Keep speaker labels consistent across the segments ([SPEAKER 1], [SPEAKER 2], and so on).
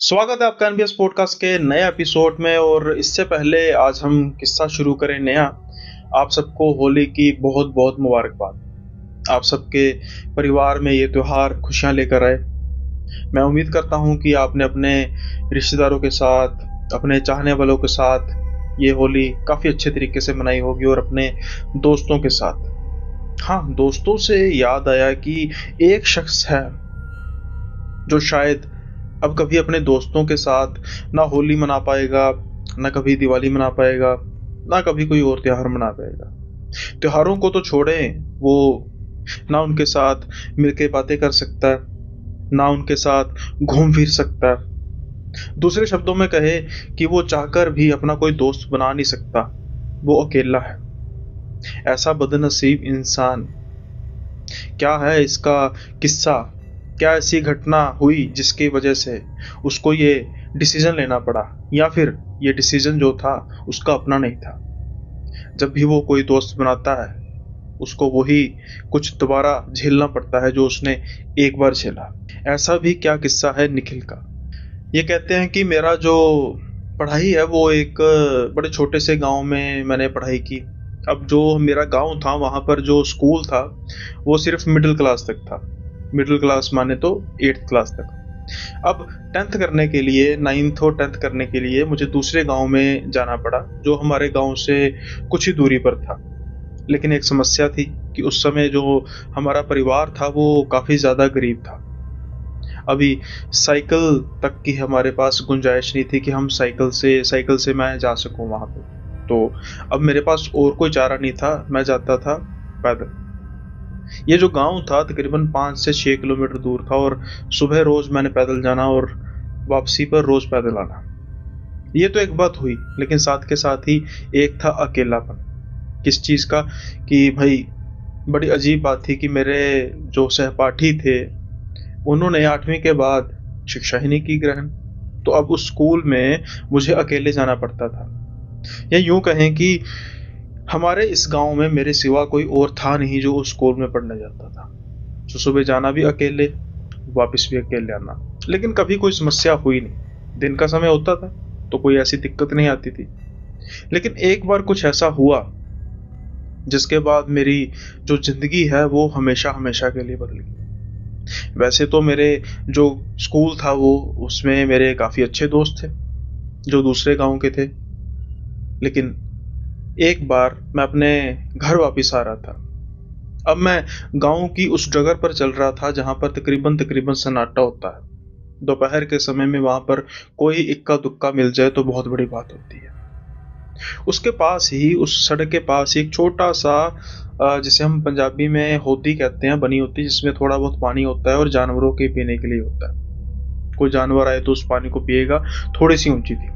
[SPEAKER 1] स्वागत है आपका एनबीएस पॉडकास्ट के नए एपिसोड में। और इससे पहले आज हम किस्सा शुरू करें नया। आप सबको होली की बहुत बहुत मुबारकबाद। आप सबके परिवार में ये त्योहार खुशियां लेकर आए। मैं उम्मीद करता हूं कि आपने अपने रिश्तेदारों के साथ, अपने चाहने वालों के साथ ये होली काफ़ी अच्छे तरीके से मनाई होगी और अपने दोस्तों के साथ। हाँ, दोस्तों से याद आया कि एक शख्स है जो शायद अब कभी अपने दोस्तों के साथ ना होली मना पाएगा, ना कभी दिवाली मना पाएगा, ना कभी कोई और त्योहार मना पाएगा। त्योहारों को तो छोड़ें, वो ना उनके साथ मिलके बातें कर सकता है, ना उनके साथ घूम फिर सकता है। दूसरे शब्दों में कहे कि वो चाहकर भी अपना कोई दोस्त बना नहीं सकता, वो अकेला है। ऐसा बदनसीब इंसान, क्या है इसका किस्सा? क्या ऐसी घटना हुई जिसकी वजह से उसको ये डिसीजन लेना पड़ा, या फिर ये डिसीजन जो था उसका अपना नहीं था? जब भी वो कोई दोस्त बनाता है उसको वही कुछ दोबारा झेलना पड़ता है जो उसने एक बार झेला। ऐसा भी क्या किस्सा है निखिल का। ये कहते हैं कि मेरा जो पढ़ाई है वो एक बड़े छोटे से गांव में मैंने पढ़ाई की। अब जो मेरा गांव था वहाँ पर जो स्कूल था वो सिर्फ मिडिल क्लास तक था। मिडिल क्लास माने तो 8th क्लास तक। अब 10th करने के लिए, 9th और 10th करने के लिए मुझे दूसरे गांव में जाना पड़ा जो हमारे गांव से कुछ ही दूरी पर था। लेकिन एक समस्या थी कि उस समय जो हमारा परिवार था वो काफ़ी ज़्यादा गरीब था। अभी साइकिल तक की हमारे पास गुंजाइश नहीं थी कि हम साइकिल से मैं जा सकूं वहाँ पे। तो अब मेरे पास और कोई चारा नहीं था, मैं जाता था पैदल। ये जो गांव था तकरीबन 5 से 6 किलोमीटर दूर था और सुबह रोज मैंने पैदल जाना और वापसी पर रोज पैदल आना। ये तो एक बात हुई, लेकिन साथ के साथ ही एक था अकेलापन। किस चीज़ का? कि भाई बड़ी अजीब बात थी कि मेरे जो सहपाठी थे उन्होंने 8वीं के बाद शिक्षा ही नहीं की ग्रहण। तो अब उस स्कूल में मुझे अकेले जाना पड़ता था। या यूं कहें कि हमारे इस गांव में मेरे सिवा कोई और था नहीं जो उस स्कूल में पढ़ने जाता था। तो सुबह जाना भी अकेले, वापस भी अकेले आना। लेकिन कभी कोई समस्या हुई नहीं। दिन का समय होता था तो कोई ऐसी दिक्कत नहीं आती थी। लेकिन एक बार कुछ ऐसा हुआ जिसके बाद मेरी जो जिंदगी है वो हमेशा हमेशा के लिए बदल गई। वैसे तो मेरे जो स्कूल था वो, उसमें मेरे काफ़ी अच्छे दोस्त थे जो दूसरे गांव के थे। लेकिन एक बार मैं अपने घर वापस आ रहा था। अब मैं गांव की उस जगह पर चल रहा था जहां पर तकरीबन तकरीबन सन्नाटा होता है। दोपहर के समय में वहां पर कोई इक्का दुक्का मिल जाए तो बहुत बड़ी बात होती है। उसके पास ही, उस सड़क के पास ही एक छोटा सा जिसे हम पंजाबी में होदी कहते हैं, बनी होती है जिसमें थोड़ा बहुत पानी होता है और जानवरों के पीने के लिए होता है। कोई जानवर आए तो उस पानी को पिएगा। थोड़ी सी ऊंची थी।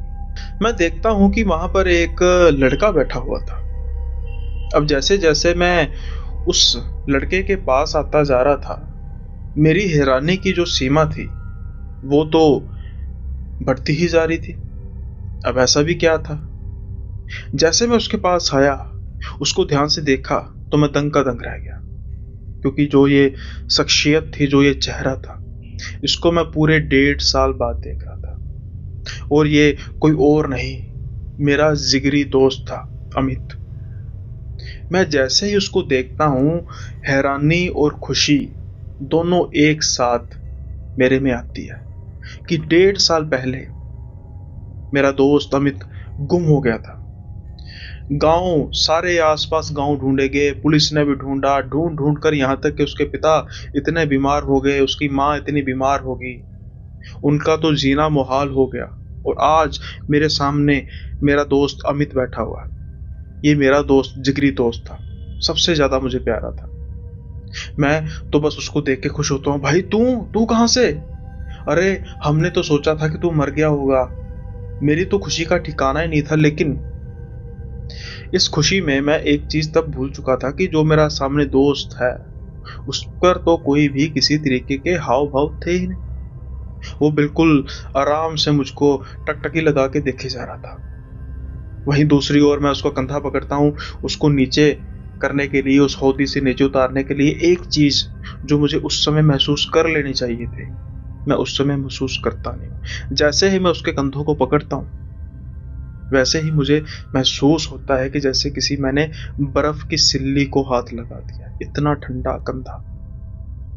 [SPEAKER 1] मैं देखता हूं कि वहां पर एक लड़का बैठा हुआ था। अब जैसे जैसे मैं उस लड़के के पास आता जा रहा था, मेरी हैरानी की जो सीमा थी वो तो बढ़ती ही जा रही थी। अब ऐसा भी क्या था? जैसे मैं उसके पास आया, उसको ध्यान से देखा तो मैं दंग का दंग रह गया। क्योंकि जो ये शख्सियत थी, जो ये चेहरा था, इसको मैं पूरे 1.5 साल बाद देख रहा था। और ये कोई और नहीं, मेरा जिगरी दोस्त था अमित। मैं जैसे ही उसको देखता हूँ, हैरानी और खुशी दोनों एक साथ मेरे में आती है कि 1.5 साल पहले मेरा दोस्त अमित गुम हो गया था। गांव, सारे आसपास गांव ढूंढे गए, पुलिस ने भी ढूंढा, ढूंढ ढूंढ कर यहाँ तक कि उसके पिता इतने बीमार हो गए, उसकी माँ इतनी बीमार हो गई, उनका तो जीना मुहाल हो गया। और आज मेरे सामने मेरा दोस्त अमित बैठा हुआ है। ये मेरा दोस्त, जिगरी दोस्त था, सबसे ज्यादा मुझे प्यारा था। मैं तो बस उसको देख के खुश होता हूँ। भाई तू तू कहाँ से? अरे हमने तो सोचा था कि तू मर गया होगा। मेरी तो खुशी का ठिकाना ही नहीं था। लेकिन इस खुशी में मैं एक चीज तब भूल चुका था कि जो मेरा सामने दोस्त है उस पर तो कोई भी किसी तरीके के हाव भाव थे ही नहीं। वो बिल्कुल आराम से मुझको टकटकी लगा के देखे जा रहा था। वहीं दूसरी ओर मैं उसका कंधा पकड़ता हूँ, उसको नीचे करने के लिए, उस हौदी से नीचे उतारने के लिए। एक चीज जो मुझे उस समय महसूस कर लेनी चाहिए थी मैं उस समय महसूस करता नहीं हूँ। जैसे ही मैं उसके कंधों को पकड़ता हूँ, वैसे ही मुझे महसूस होता है कि जैसे किसी मैंने बर्फ की सिल्ली को हाथ लगा दिया, इतना ठंडा कंधा।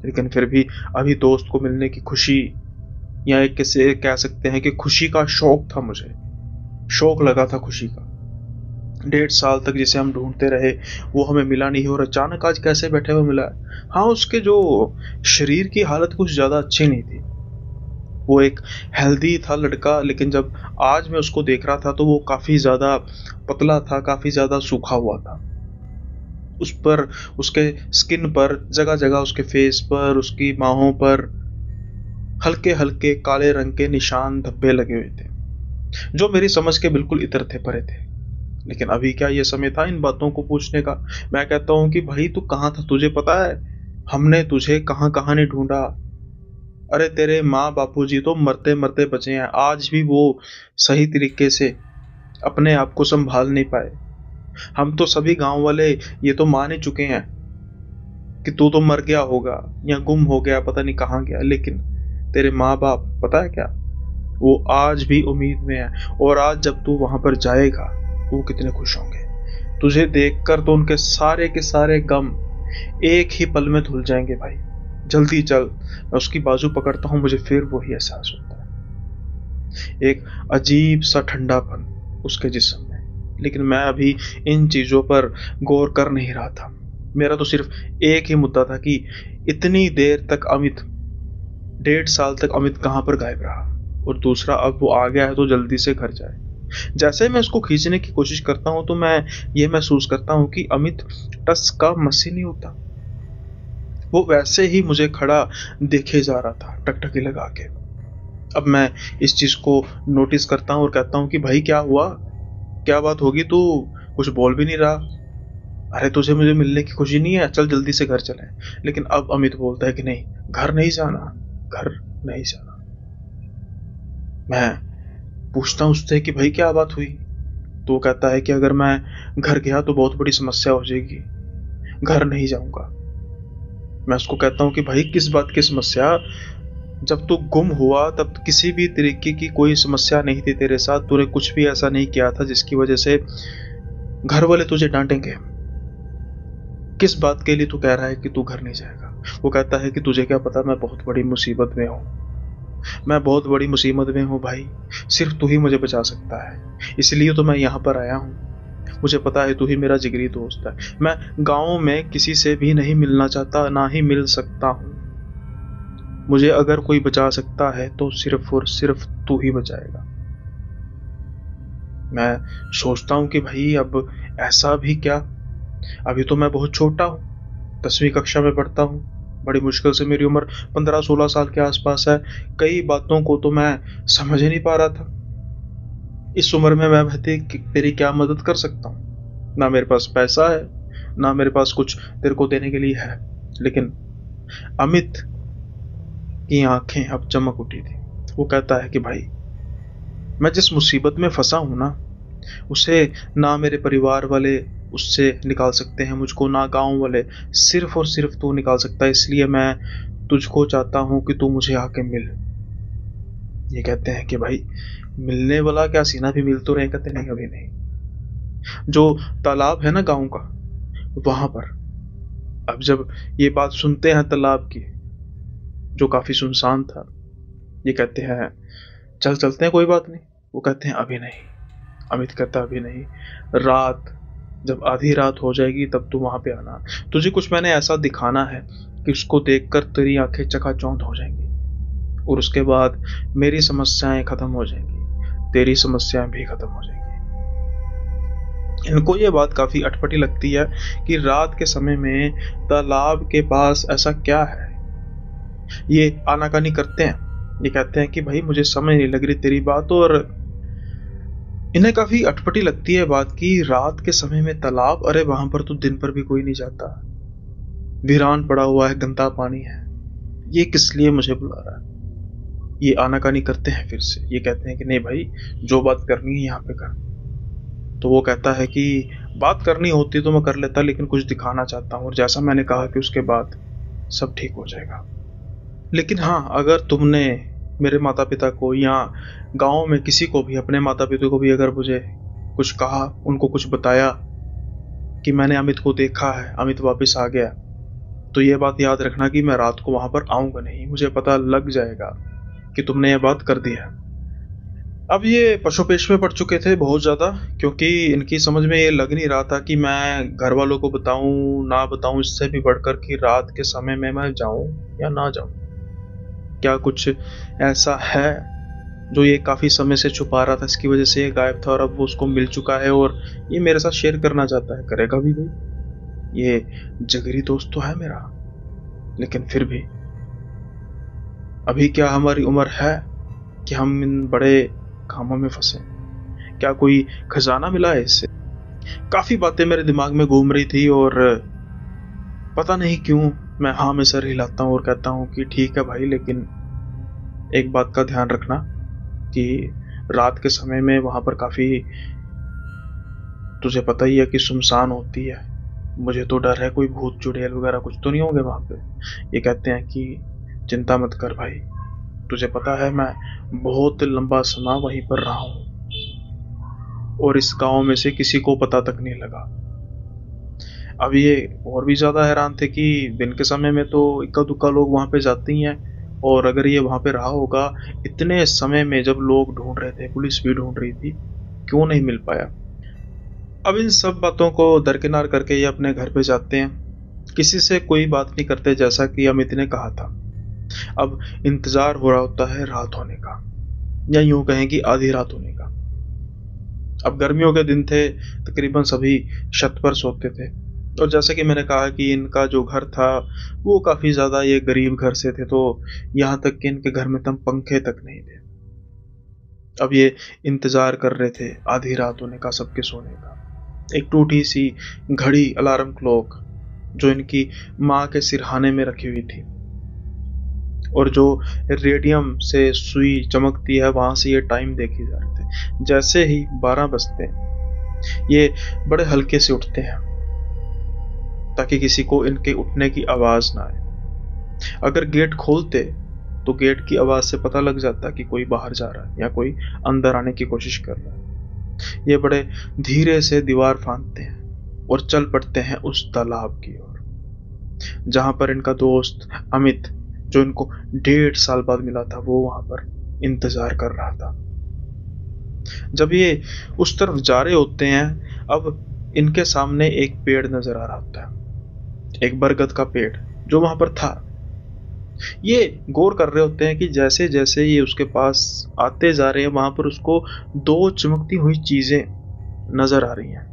[SPEAKER 1] लेकिन फिर भी अभी दोस्त को मिलने की खुशी, या एक कैसे कह सकते हैं कि खुशी का शौक था मुझे, शौक लगा था खुशी का। 1.5 साल तक जिसे हम ढूंढते रहे वो हमें मिला नहीं, और अचानक आज कैसे बैठे हुए मिला है। हाँ, उसके जो शरीर की हालत कुछ ज़्यादा अच्छी नहीं थी, वो एक हेल्दी था लड़का, लेकिन जब आज मैं उसको देख रहा था तो वो काफ़ी ज़्यादा पतला था, काफ़ी ज़्यादा सूखा हुआ था। उस पर, उसके स्किन पर, जगह जगह उसके फेस पर, उसकी बाहों पर हल्के हल्के काले रंग के निशान, धब्बे लगे हुए थे, जो मेरी समझ के बिल्कुल इतर थे, परे थे। लेकिन अभी क्या ये समय था इन बातों को पूछने का। मैं कहता हूँ कि भाई तू कहाँ था, तुझे पता है हमने तुझे कहाँ कहाँ नहीं ढूंढा। अरे तेरे माँ बापूजी तो मरते मरते बचे हैं, आज भी वो सही तरीके से अपने आप को संभाल नहीं पाए। हम तो सभी गांव वाले ये तो मान ही चुके हैं कि तू तो मर गया होगा या गुम हो गया, पता नहीं कहाँ गया। लेकिन तेरे माँ बाप पता है क्या, वो आज भी उम्मीद में है, और आज जब तू वहां पर जाएगा तो वो कितने खुश होंगे। तुझे देखकर तो उनके सारे के सारे गम एक ही पल में धुल जाएंगे। भाई जल्दी चल। मैं उसकी बाजू पकड़ता हूँ, मुझे फिर वही एहसास होता है, एक अजीब सा ठंडापन उसके जिस्म में। लेकिन मैं अभी इन चीजों पर गौर कर नहीं रहा था। मेरा तो सिर्फ एक ही मुद्दा था कि इतनी देर तक अमित, 1.5 साल तक अमित कहाँ पर गायब रहा, और दूसरा अब वो आ गया है तो जल्दी से घर जाए। जैसे मैं उसको खींचने की कोशिश करता हूँ तो मैं ये महसूस करता हूँ कि अमित टस का मसी नहीं होता। वो वैसे ही मुझे खड़ा देखे जा रहा था, टकटकी लगा के। अब मैं इस चीज को नोटिस करता हूँ और कहता हूँ कि भाई क्या हुआ, क्या बात होगी, तू कुछ बोल भी नहीं रहा। अरे तुझे मुझे मिलने की खुशी नहीं है, चल जल्दी से घर चलें। लेकिन अब अमित बोलता है कि नहीं, घर नहीं जाना, घर नहीं जाना। मैं पूछता हूँ उससे कि भाई क्या बात हुई, तो वो कहता है कि अगर मैं घर गया तो बहुत बड़ी समस्या हो जाएगी, घर नहीं जाऊंगा। मैं उसको कहता हूँ कि भाई किस बात की समस्या, जब तू गुम हुआ तब किसी भी तरीके की कोई समस्या नहीं थी तेरे साथ, तूने कुछ भी ऐसा नहीं किया था जिसकी वजह से घर वाले तुझे डांटेंगे। किस बात के लिए तू कह रहा है कि तू घर नहीं जाएगा। वो कहता है कि तुझे क्या पता, मैं बहुत बड़ी मुसीबत में हूँ, मैं बहुत बड़ी मुसीबत में हूँ भाई, सिर्फ तू ही मुझे बचा सकता है, इसलिए तो मैं यहाँ पर आया हूँ। मुझे पता है तू ही मेरा जिगरी दोस्त है, मैं गाँव में किसी से भी नहीं मिलना चाहता, ना ही मिल सकता हूँ। मुझे अगर कोई बचा सकता है तो सिर्फ और सिर्फ तू ही बचाएगा। मैं सोचता हूँ कि भाई अब ऐसा भी क्या, अभी तो मैं बहुत छोटा हूँ, 10वीं कक्षा में पढ़ता हूँ, बड़ी मुश्किल से मेरी उम्र 15-16 साल के आसपास है। कई बातों को तो मैं समझ ही नहीं पा रहा था। इस उम्र में मैं तेरी क्या मदद कर सकता हूँ, ना मेरे पास पैसा है, ना मेरे पास कुछ तेरे को देने के लिए है। लेकिन अमित की आंखें अब चमक उठी थी। वो कहता है कि भाई मैं जिस मुसीबत में फंसा हूं ना, उसे ना मेरे परिवार वाले उससे निकाल सकते हैं मुझको, ना गांव वाले, सिर्फ और सिर्फ तू निकाल सकता है। इसलिए मैं तुझको चाहता हूं कि तू मुझे आके मिल। ये कहते हैं कि भाई मिलने वाला क्या, सीना भी मिल तो रहे। कहते नहीं, अभी नहीं। जो तालाब है ना गांव का, वहां पर, अब जब ये बात सुनते हैं तालाब की, जो काफी सुनसान था, ये कहते हैं चल चलते हैं, कोई बात नहीं। वो कहते हैं अभी नहीं। अमित कहता अभी नहीं, रात, जब आधी रात हो जाएगी तब तू वहां पे आना। तुझे कुछ मैंने ऐसा दिखाना है कि उसको देखकर तेरी आंखें चकाचौंध हो जाएंगी, और उसके बाद मेरी समस्याएं खत्म हो जाएंगी, तेरी समस्याएं भी खत्म हो जाएंगी। इनको ये बात काफी अटपटी लगती है कि रात के समय में तालाब के पास ऐसा क्या है। ये आनाकानी करते हैं। ये कहते हैं कि भाई मुझे समझ नहीं लग रही तेरी बात, और इन्हें काफी अटपटी लगती है बात की रात के समय में तालाब, अरे वहां पर तो दिन पर भी कोई नहीं जाता, वीरान पड़ा हुआ है, गंदा पानी है, ये किस लिए मुझे बुला रहा है। ये आनाकानी करते हैं फिर से। ये कहते हैं कि नहीं भाई, जो बात करनी है यहाँ पे कर। तो वो कहता है कि बात करनी होती तो मैं कर लेता, लेकिन कुछ दिखाना चाहता हूँ, और जैसा मैंने कहा कि उसके बाद सब ठीक हो जाएगा। लेकिन हाँ, अगर तुमने मेरे माता पिता को या गांव में किसी को भी, अपने माता पिता को भी अगर मुझे कुछ कहा, उनको कुछ बताया कि मैंने अमित को देखा है, अमित वापस आ गया, तो ये बात याद रखना कि मैं रात को वहां पर आऊंगा नहीं। मुझे पता लग जाएगा कि तुमने ये बात कर दी है। अब ये पशुपेश में पड़ चुके थे बहुत ज़्यादा, क्योंकि इनकी समझ में ये लग नहीं रहा था कि मैं घर वालों को बताऊं ना बताऊं, इससे भी बढ़कर कि रात के समय में मैं जाऊं या ना जाऊं। क्या कुछ ऐसा है जो ये काफ़ी समय से छुपा रहा था, इसकी वजह से ये गायब था और अब वो उसको मिल चुका है और ये मेरे साथ शेयर करना चाहता है? करेगा भी भाई, ये जिगरी दोस्त तो है मेरा, लेकिन फिर भी अभी क्या हमारी उम्र है कि हम इन बड़े कामों में फंसे? क्या कोई खजाना मिला है इससे? काफी बातें मेरे दिमाग में घूम रही थी और पता नहीं क्यों मैं हाँ में सर हिलाता हूँ और कहता हूँ कि ठीक है भाई, लेकिन एक बात का ध्यान रखना कि रात के समय में वहां पर काफी, तुझे पता ही है कि सुनसान होती है। मुझे तो डर है कोई भूत चुड़ैल वगैरह कुछ तो नहीं होंगे वहां पे। ये कहते हैं कि चिंता मत कर भाई, तुझे पता है मैं बहुत लंबा समय वहीं पर रहा हूं और इस गांव में से किसी को पता तक नहीं लगा। अब ये और भी ज्यादा हैरान थे कि दिन के समय में तो इक्का दुक्का लोग वहां पे जाते ही हैं, और अगर ये वहां पे रहा होगा इतने समय में, जब लोग ढूंढ रहे थे, पुलिस भी ढूंढ रही थी, क्यों नहीं मिल पाया? अब इन सब बातों को दरकिनार करके ये अपने घर पे जाते हैं, किसी से कोई बात नहीं करते, जैसा कि अमित ने कहा था। अब इंतजार हो रहा होता है रात होने का, या यूं कहें कि आधी रात होने का। अब गर्मियों के दिन थे, तकरीबन सभी छत पर सोते थे, और जैसे कि मैंने कहा कि इनका जो घर था वो काफी ज्यादा ये गरीब घर से थे, तो यहाँ तक कि इनके घर में तम पंखे तक नहीं थे। अब ये इंतजार कर रहे थे आधी रात होने का, सबके सोने का। एक टूटी सी घड़ी, अलार्म क्लॉक, जो इनकी माँ के सिरहाने में रखी हुई थी, और जो रेडियम से सुई चमकती है वहां से ये टाइम देखे जा रहे थे। जैसे ही 12 बजते हैं ये बड़े हल्के से उठते हैं ताकि किसी को इनके उठने की आवाज ना आए। अगर गेट खोलते तो गेट की आवाज से पता लग जाता कि कोई बाहर जा रहा है या कोई अंदर आने की कोशिश कर रहा है। ये बड़े धीरे से दीवार फांदते हैं और चल पड़ते हैं उस तालाब की ओर, जहां पर इनका दोस्त अमित, जो इनको 1.5 साल बाद मिला था, वो वहां पर इंतजार कर रहा था। जब ये उस तरफ जा रहे होते हैं, अब इनके सामने एक पेड़ नजर आ रहा होता है, एक बरगद का पेड़ जो वहां पर था। ये गौर कर रहे होते हैं कि जैसे जैसे ये उसके पास आते जा रहे हैं, वहां पर उसको 2 चमकती हुई चीजें नजर आ रही हैं,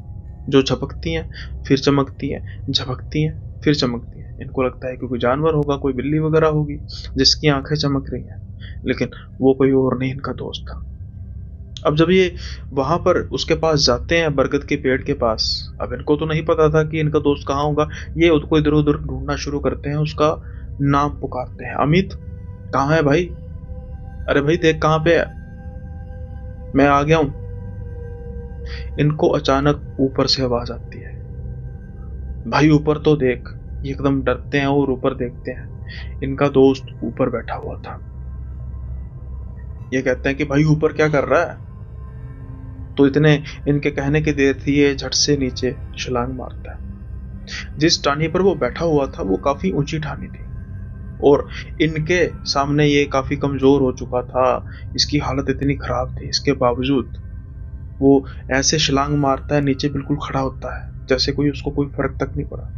[SPEAKER 1] जो झपकती हैं, फिर चमकती हैं, झपकती हैं, फिर चमकती हैं। इनको लगता है कि कोई जानवर होगा, कोई बिल्ली वगैरह होगी जिसकी आंखें चमक रही हैं, लेकिन वो कोई और नहीं, इनका दोस्त था। अब जब ये वहां पर उसके पास जाते हैं, बरगद के पेड़ के पास, अब इनको तो नहीं पता था कि इनका दोस्त कहाँ होगा। ये उसको इधर उधर ढूंढना शुरू करते हैं, उसका नाम पुकारते हैं, अमित कहाँ है भाई? अरे भाई देख कहाँ पे है, मैं आ गया हूं। इनको अचानक ऊपर से आवाज आती है, भाई ऊपर तो देख। ये एकदम डरते हैं और ऊपर देखते हैं, इनका दोस्त ऊपर बैठा हुआ था। ये कहते हैं कि भाई ऊपर क्या कर रहा है? तो इतने इनके कहने की देर थी, ये झट से नीचे छलांग मारता है। जिस टानी पर वो बैठा हुआ था वो काफी ऊंची ठानी थी, और इनके सामने ये काफी कमजोर हो चुका था, इसकी हालत इतनी खराब थी। इसके बावजूद वो ऐसे छलांग मारता है, नीचे बिल्कुल खड़ा होता है जैसे कोई उसको कोई फर्क तक नहीं पड़ा।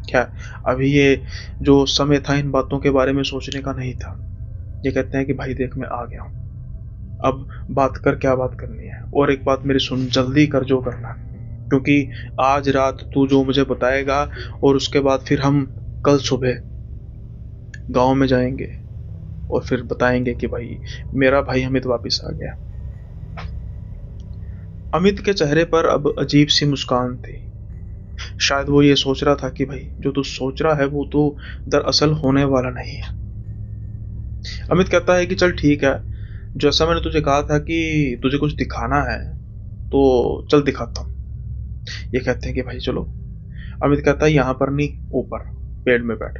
[SPEAKER 1] क्या अभी ये जो समय था इन बातों के बारे में सोचने का नहीं था। ये कहते हैं कि भाई देख मैं आ गया हूं, अब बात कर, क्या बात करनी है, और एक बात मेरी सुन, जल्दी कर जो करना, क्योंकि आज रात तू जो मुझे बताएगा और उसके बाद फिर हम कल सुबह गांव में जाएंगे और फिर बताएंगे कि भाई मेरा भाई अमित वापस आ गया। अमित के चेहरे पर अब अजीब सी मुस्कान थी। शायद वो ये सोच रहा था कि भाई जो तू सोच रहा है वो तो दरअसल होने वाला नहीं है। अमित कहता है कि चल ठीक है, जैसा मैंने तुझे कहा था कि तुझे कुछ दिखाना है तो चल दिखाता हूँ। ये कहते हैं कि भाई चलो। अमित कहता है यहाँ पर नहीं, ऊपर पेड़ में बैठ।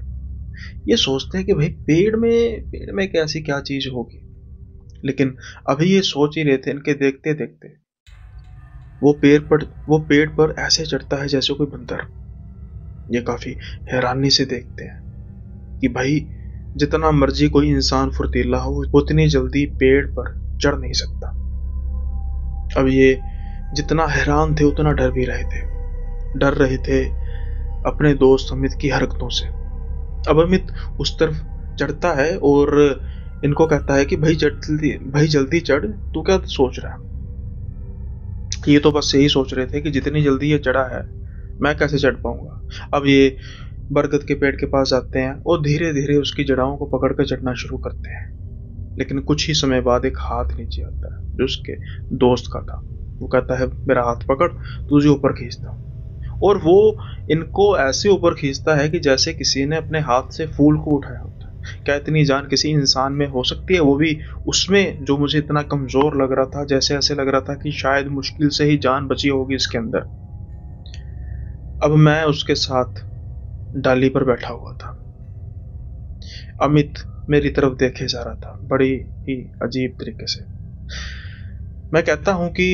[SPEAKER 1] ये सोचते हैं कि भाई पेड़ में कैसी क्या चीज होगी, लेकिन अभी ये सोच ही रहे थे, इनके देखते देखते वो पेड़ पर ऐसे चढ़ता है जैसे कोई बंदर। ये काफी हैरानी से देखते हैं कि भाई जितना मर्जी कोई इंसान फुर्तीला हो, उतनी जल्दी पेड़ पर चढ़ नहीं सकता। अब ये जितना हैरान थे उतना डर रहे थे अपने दोस्त अमित की हरकतों से। अब अमित उस तरफ चढ़ता है और इनको कहता है कि भाई जल्दी चढ़, तू क्या सोच रहा है? ये तो बस यही सोच रहे थे कि जितनी जल्दी ये चढ़ा है मैं कैसे चढ़ पाऊंगा। अब ये बरगद के पेड़ के पास जाते हैं और धीरे धीरे उसकी जड़ाओं को पकड़ कर चढ़ना शुरू करते हैं। लेकिन कुछ ही समय बाद एक हाथ नीचे आता है जो उसके दोस्त का था। वो कहता है मेरा हाथ पकड़, तुझे ऊपर खींचता हूं। और वो इनको ऐसे ऊपर खींचता है कि जैसे किसी ने अपने हाथ से फूल को उठाया होता है। क्या इतनी जान किसी इंसान में हो सकती है, वो भी उसमें जो मुझे इतना कमजोर लग रहा था, जैसे ऐसे लग रहा था कि शायद मुश्किल से ही जान बची होगी इसके अंदर। अब मैं उसके साथ डाली पर बैठा हुआ था। अमित मेरी तरफ देखे जा रहा था बड़ी ही अजीब तरीके से। मैं कहता हूं कि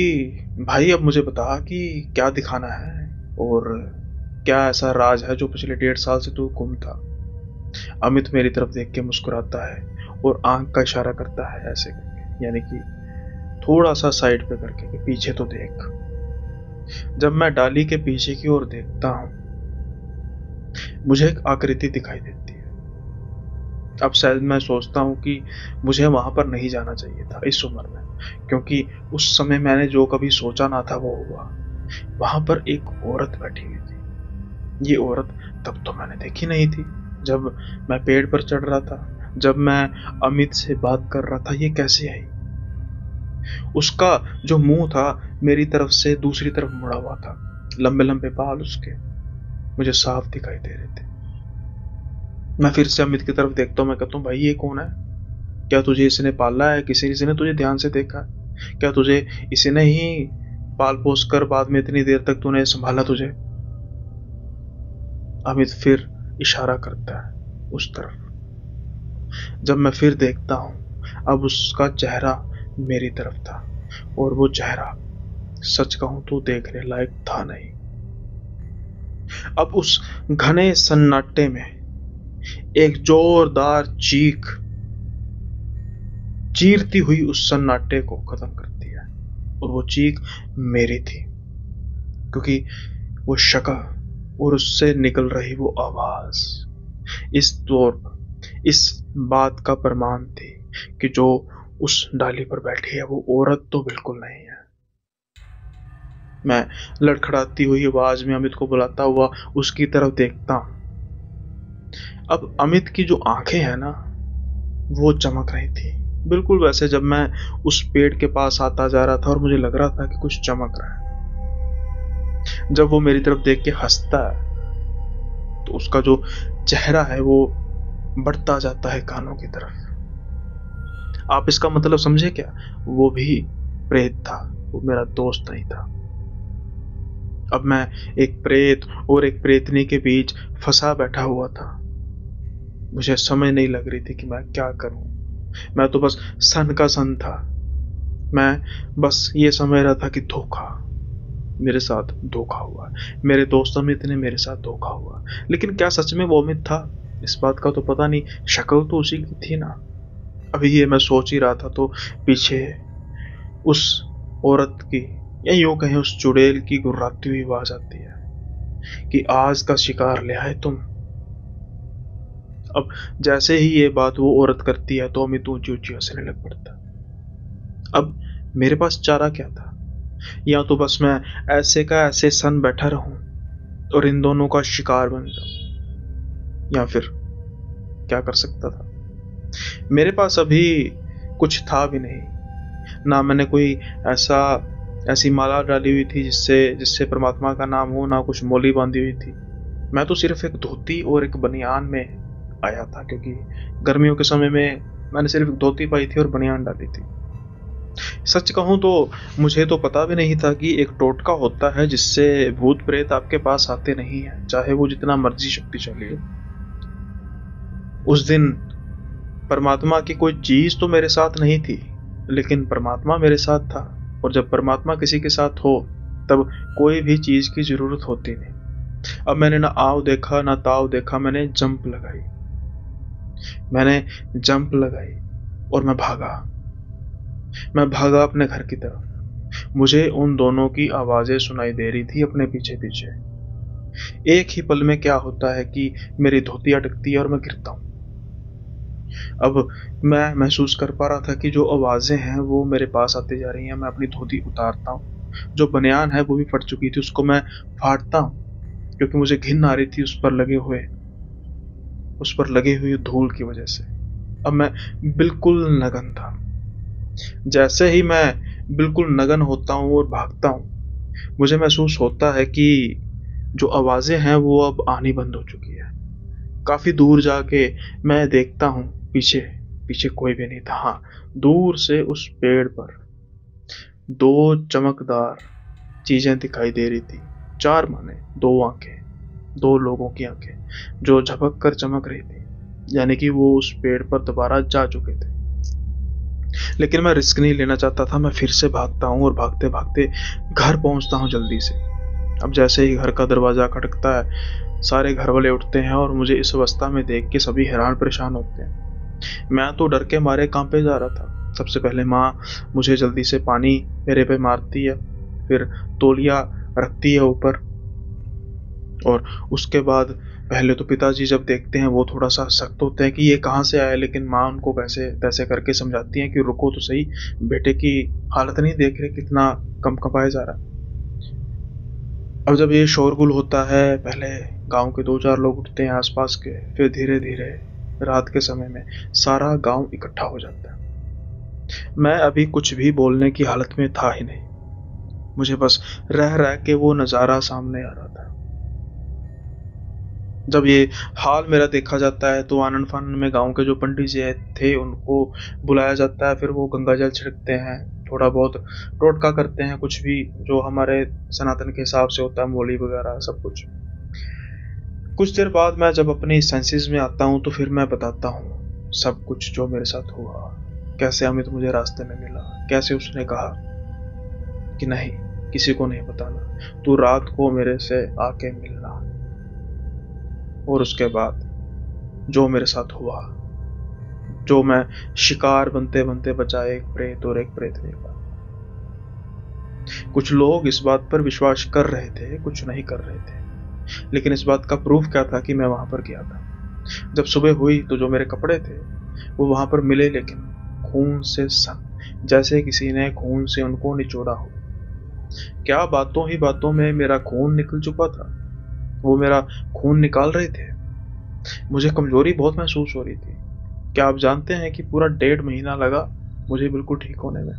[SPEAKER 1] भाई अब मुझे बता कि क्या दिखाना है और क्या ऐसा राज है जो पिछले 1.5 साल से तू गुम था। अमित मेरी तरफ देख के मुस्कुराता है और आंख का इशारा करता है ऐसे करके, यानी कि थोड़ा सा साइड पे करके कि पीछे तो देख। जब मैं डाली के पीछे की ओर देखता हूं, मुझे एक आकृति दिखाई देती है। अब शायद मैं सोचता हूं कि मुझे वहां पर नहीं जाना चाहिए था इस उम्र में, क्योंकि उस समय मैंने जो कभी सोचा ना था वो हुआ। वहां पर एक औरत बैठी हुई थी। ये औरत तब तो मैंने देखी नहीं थी जब मैं पेड़ पर चढ़ रहा था, जब मैं अमित से बात कर रहा था। ये कैसे आई? उसका जो मुंह था मेरी तरफ से दूसरी तरफ मुड़ा हुआ था। लंबे लंबे बाल उसके मुझे साफ दिखाई दे रहे थे। मैं फिर से अमित की तरफ देखता हूँ। मैं कहता हूँ भाई ये कौन है? क्या तुझे इसने पाला है? किसी ने तुझे ध्यान से देखा? क्या तुझे इसने ही पाल पोस कर बाद में इतनी देर तक तूने संभाला तुझे? अमित फिर इशारा करता है उस तरफ। जब मैं फिर देखता हूं, अब उसका चेहरा मेरी तरफ था और वो चेहरा सच कहूं तो देखने लायक था नहीं। अब उस घने सन्नाटे में एक जोरदार चीख चीरती हुई उस सन्नाटे को खत्म करती है और वो चीख मेरी थी, क्योंकि वो शक्ल और उससे निकल रही वो आवाज इस तौर पर इस बात का प्रमाण थी कि जो उस डाली पर बैठी है वो औरत तो बिल्कुल नहीं है। मैं लड़खड़ाती हुई आवाज में अमित को बुलाता हुआ उसकी तरफ देखता हूं। अब अमित की जो आंखें हैं ना, वो चमक रही थी बिल्कुल वैसे जब मैं उस पेड़ के पास आता जा रहा था और मुझे लग रहा था कि कुछ चमक रहा है। जब वो मेरी तरफ देख के हंसता है तो उसका जो चेहरा है वो बढ़ता जाता है कानों की तरफ। आप इसका मतलब समझे क्या? वो भी प्रेत था, वो मेरा दोस्त नहीं था। अब मैं एक प्रेत और एक प्रेतनी के बीच फंसा बैठा हुआ था। मुझे समझ नहीं लग रही थी कि मैं क्या करूं। मैं तो बस सन का सन था। मैं बस ये समझ रहा था कि धोखा मेरे साथ धोखा हुआ, मेरे दोस्त अमित ने मेरे साथ धोखा हुआ। लेकिन क्या सच में वो अमित था? इस बात का तो पता नहीं, शक्ल तो उसी की थी ना। अभी ये मैं सोच ही रहा था तो पीछे उस औरत की, या यूं कहें उस चुड़ैल की गुर्राती हुई आवाज आती है कि आज का शिकार ले आए तुम। अब जैसे ही ये बात वो औरत करती है तो अमित ऊंची ऊंची हंसने लग पड़ता। अब मेरे पास चारा क्या था? या तो बस मैं ऐसे का ऐसे सन बैठा रहूं और इन दोनों का शिकार बन जाऊं, या फिर क्या कर सकता था? मेरे पास अभी कुछ था भी नहीं, ना मैंने कोई ऐसी माला डाली हुई थी जिससे परमात्मा का नाम हो, ना कुछ मोली बांधी हुई थी। मैं तो सिर्फ एक धोती और एक बनियान में आया था, क्योंकि गर्मियों के समय में मैंने सिर्फ धोती पाई थी और बनियान डाली थी। सच कहूं तो मुझे तो पता भी नहीं था कि एक टोटका होता है जिससे भूत प्रेत आपके पास आते नहीं है, चाहे वो जितना मर्जी शक्तिशाली हो। उस दिन परमात्मा की कोई चीज़ तो मेरे साथ नहीं थी, लेकिन परमात्मा मेरे साथ था। और जब परमात्मा किसी के साथ हो, तब कोई भी चीज़ की ज़रूरत होती नहीं। अब मैंने ना आव देखा ना ताव देखा, मैंने जंप लगाई और मैं भागा अपने घर की तरफ। मुझे उन दोनों की आवाज़ें सुनाई दे रही थी अपने पीछे पीछे। एक ही पल में क्या होता है कि मेरी धोती अटकती है और मैं गिरता हूँ। अब मैं महसूस कर पा रहा था कि जो आवाज़ें हैं वो मेरे पास आती जा रही हैं। मैं अपनी धोती उतारता हूँ, जो बनियान है वो भी फट चुकी थी, उसको मैं फाड़ता हूँ, क्योंकि मुझे घिन आ रही थी उस पर लगे हुई धूल की वजह से। अब मैं बिल्कुल नग्न था। जैसे ही मैं बिल्कुल नग्न होता हूँ और भागता हूँ, मुझे महसूस होता है कि जो आवाज़ें हैं वो अब आनी बंद हो चुकी है। काफ़ी दूर जाके मैं देखता हूँ, पीछे पीछे कोई भी नहीं था। हाँ, दूर से उस पेड़ पर दो चमकदार चीज़ें दिखाई दे रही थी। चार माने दो आंखें, दो लोगों की आंखें जो झपक कर चमक रही थी, यानी कि वो उस पेड़ पर दोबारा जा चुके थे। लेकिन मैं रिस्क नहीं लेना चाहता था। मैं फिर से भागता हूँ और भागते भागते घर पहुँचता हूँ जल्दी से। अब जैसे ही घर का दरवाज़ा खटकता है, सारे घर वाले उठते हैं और मुझे इस अवस्था में देख के सभी हैरान परेशान होते हैं। मैं तो डर के मारे कांपे जा रहा था। सबसे पहले माँ मुझे जल्दी से पानी मेरे पे मारती है, फिर तौलिया रखती है ऊपर, और उसके बाद पहले तो पिताजी जब देखते हैं वो थोड़ा सा सख्त होते हैं कि ये कहाँ से आया, लेकिन माँ उनको कैसे तैसे करके समझाती हैं कि रुको तो सही, बेटे की हालत नहीं देख रहे कितना कंपकंपाए जा रहा है। अब जब ये शोरगुल होता है, पहले गांव के दो चार लोग उठते हैं आसपास के, फिर धीरे धीरे रात के समय में सारा गांव इकट्ठा हो जाता है। मैं अभी कुछ भी बोलने की हालत में था ही नहीं। मुझे बस रह रह के वो नज़ारा सामने आ रहा था। जब ये हाल मेरा देखा जाता है तो आनन फानन में गांव के जो पंडित जी थे उनको बुलाया जाता है। फिर वो गंगा जल छिड़कते हैं, थोड़ा बहुत टोटका करते हैं, कुछ भी जो हमारे सनातन के हिसाब से होता है, मोली वगैरह सब कुछ। कुछ देर बाद मैं जब अपनी सेंसेस में आता हूँ तो फिर मैं बताता हूँ सब कुछ जो मेरे साथ हुआ। कैसे अमित मुझे रास्ते में मिला, कैसे उसने कहा कि नहीं, किसी को नहीं बताना, तू रात को मेरे से आके मिलना। और उसके बाद जो मेरे साथ हुआ, जो मैं शिकार बनते बनते बचा एक प्रेत और एक प्रेतनी का। कुछ लोग इस बात पर विश्वास कर रहे थे, कुछ नहीं कर रहे थे, लेकिन इस बात का प्रूफ क्या था कि मैं वहां पर गया था। जब सुबह हुई तो जो मेरे कपड़े थे वो वहां पर मिले, लेकिन खून से सन, जैसे किसी ने खून से उनको निचोड़ा हो। क्या बातों ही बातों में मेरा खून निकल चुका था, वो मेरा खून निकाल रहे थे। मुझे कमजोरी बहुत महसूस हो रही थी। क्या आप जानते हैं कि पूरा 1.5 महीना लगा मुझे बिल्कुल ठीक होने में।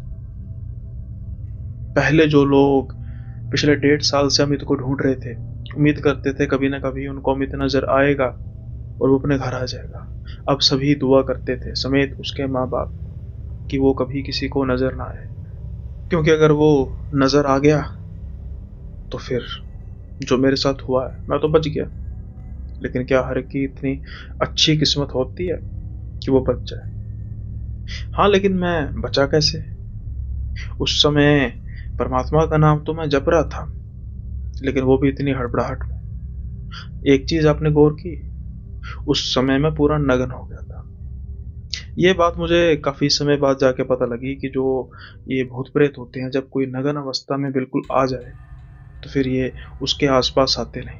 [SPEAKER 1] पहले जो लोग पिछले 1.5 साल से अमित को ढूंढ रहे थे, उम्मीद करते थे कभी ना कभी उनको अमित नजर आएगा और वो अपने घर आ जाएगा, अब सभी दुआ करते थे, समेत उसके माँ बाप, कि वो कभी किसी को नजर ना आए, क्योंकि अगर वो नजर आ गया तो फिर जो मेरे साथ हुआ है, मैं तो बच गया। लेकिन क्या हर की इतनी अच्छी किस्मत होती है कि वो बच जाए? हाँ, लेकिन मैं बचा कैसे? उस समय परमात्मा का नाम तो मैं जप रहा था, लेकिन वो भी इतनी हड़बड़ाहट में। एक चीज आपने गौर की, उस समय मैं पूरा नग्न हो गया था। ये बात मुझे काफी समय बाद जाके पता लगी कि जो ये भूत प्रेत होते हैं, जब कोई नग्न अवस्था में बिल्कुल आ जाए तो फिर ये उसके आसपास आते नहीं।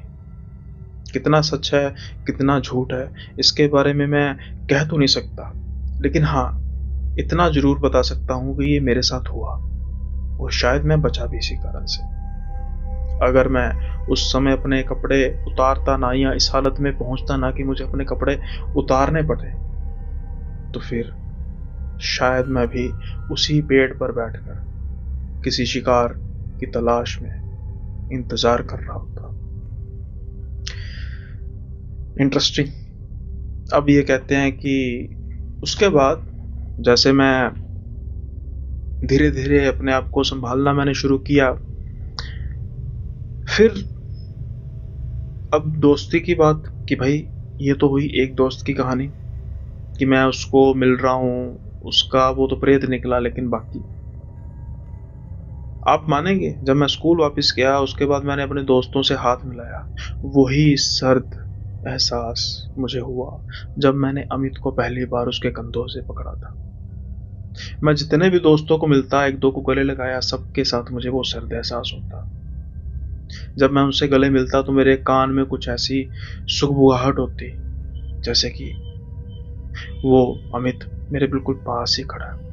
[SPEAKER 1] कितना सच है कितना झूठ है इसके बारे में मैं कह तो नहीं सकता, लेकिन हाँ, इतना जरूर बता सकता हूँ कि ये मेरे साथ हुआ और शायद मैं बचा भी इसी कारण से। अगर मैं उस समय अपने कपड़े उतारता ना, या इस हालत में पहुंचता ना कि मुझे अपने कपड़े उतारने पड़े, तो फिर शायद मैं भी उसी पेड़ पर बैठकर किसी शिकार की तलाश में इंतजार कर रहा होता। इंटरेस्टिंग। अब ये कहते हैं कि उसके बाद जैसे मैं धीरे धीरे अपने आप को संभालना मैंने शुरू किया, फिर अब दोस्ती की बात, कि भाई ये तो हुई एक दोस्त की कहानी, कि मैं उसको मिल रहा हूँ, उसका वो तो प्रेत निकला, लेकिन बाकी आप मानेंगे, जब मैं स्कूल वापस गया उसके बाद मैंने अपने दोस्तों से हाथ मिलाया, वही सर्द एहसास मुझे हुआ जब मैंने अमित को पहली बार उसके कंधों से पकड़ा था। मैं जितने भी दोस्तों को मिलता, एक दो को गले लगाया, सबके साथ मुझे वो सर्द एहसास होता। जब मैं उनसे गले मिलता तो मेरे कान में कुछ ऐसी सुगबुगाहट होती, जैसे कि वो अमित मेरे बिल्कुल पास ही खड़ा है।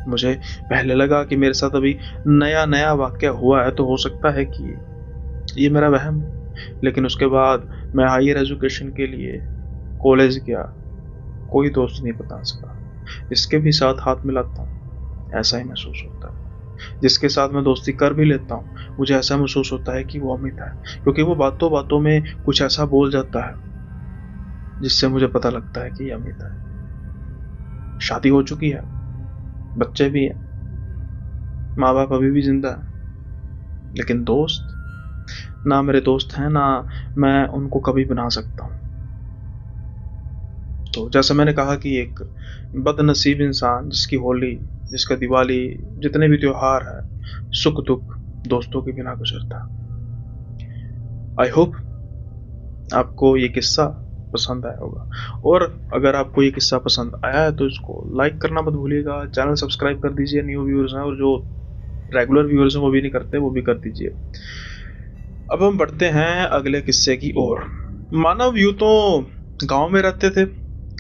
[SPEAKER 1] मुझे पहले लगा कि मेरे साथ अभी नया नया वाक़या हुआ है, तो हो सकता है कि ये मेरा वहम है। लेकिन उसके बाद मैं हायर एजुकेशन के लिए कॉलेज गया, कोई दोस्त नहीं बता सका। जिसके भी साथ हाथ मिलाता हूँ ऐसा ही महसूस होता है। जिसके साथ मैं दोस्ती कर भी लेता हूँ मुझे ऐसा महसूस होता है कि वो अमित है, क्योंकि वो बातों बातों में कुछ ऐसा बोल जाता है जिससे मुझे पता लगता है कि ये अमित है। शादी हो चुकी है, बच्चे भी हैं, माँ बाप अभी भी जिंदा है, लेकिन दोस्त ना मेरे दोस्त हैं, ना मैं उनको कभी बना सकता हूँ। तो जैसा मैंने कहा कि एक बदनसीब इंसान जिसकी होली, जिसका दिवाली, जितने भी त्योहार है, सुख दुख दोस्तों के बिना गुजरता। आई होप आपको ये किस्सा पसंद आया होगा, और अगर आपको ये किस्सा पसंद आया है तो इसको लाइक करना मत भूलिएगा, चैनल सब्सक्राइब कर दीजिए, न्यू व्यूअर्स हैं, और जो रेगुलर व्यूअर्स हैं वो भी नहीं करते, वो भी कर दीजिए। अब हम बढ़ते हैं अगले किस्से की ओर। मानव यूं तो गांव में रहते थे,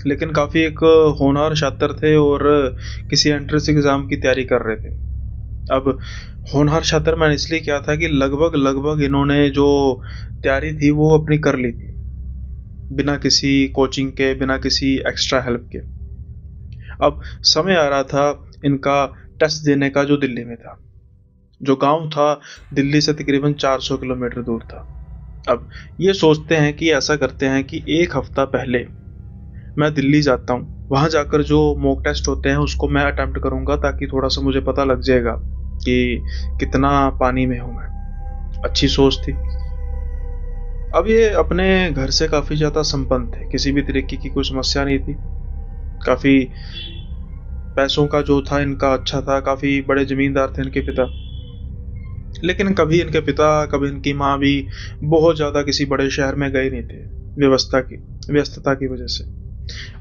[SPEAKER 1] लेकिन काफ़ी एक होनहार छात्र थे और किसी एंट्रेंस एग्ज़ाम की तैयारी कर रहे थे। अब होनहार छात्र मैंने इसलिए किया था कि लगभग लगभग इन्होंने जो तैयारी थी वो अपनी कर ली थी, बिना किसी कोचिंग के, बिना किसी एक्स्ट्रा हेल्प के। अब समय आ रहा था इनका टेस्ट देने का, जो दिल्ली में था। जो गांव था दिल्ली से तकरीबन 400 किलोमीटर दूर था। अब ये सोचते हैं कि ऐसा करते हैं कि एक हफ्ता पहले मैं दिल्ली जाता हूँ, वहाँ जाकर जो मॉक टेस्ट होते हैं उसको मैं अटेम्प्ट करूँगा, ताकि थोड़ा सा मुझे पता लग जाएगा कि कितना पानी में हूँ मैं। अच्छी सोच थी। अब ये अपने घर से काफ़ी ज़्यादा संपन्न थे, किसी भी तरीके की कोई समस्या नहीं थी। काफ़ी पैसों का जो था इनका अच्छा था, काफ़ी बड़े ज़मींदार थे इनके पिता। लेकिन कभी इनके पिता, कभी इनकी माँ भी बहुत ज़्यादा किसी बड़े शहर में गए नहीं थे, व्यस्तता की वजह से।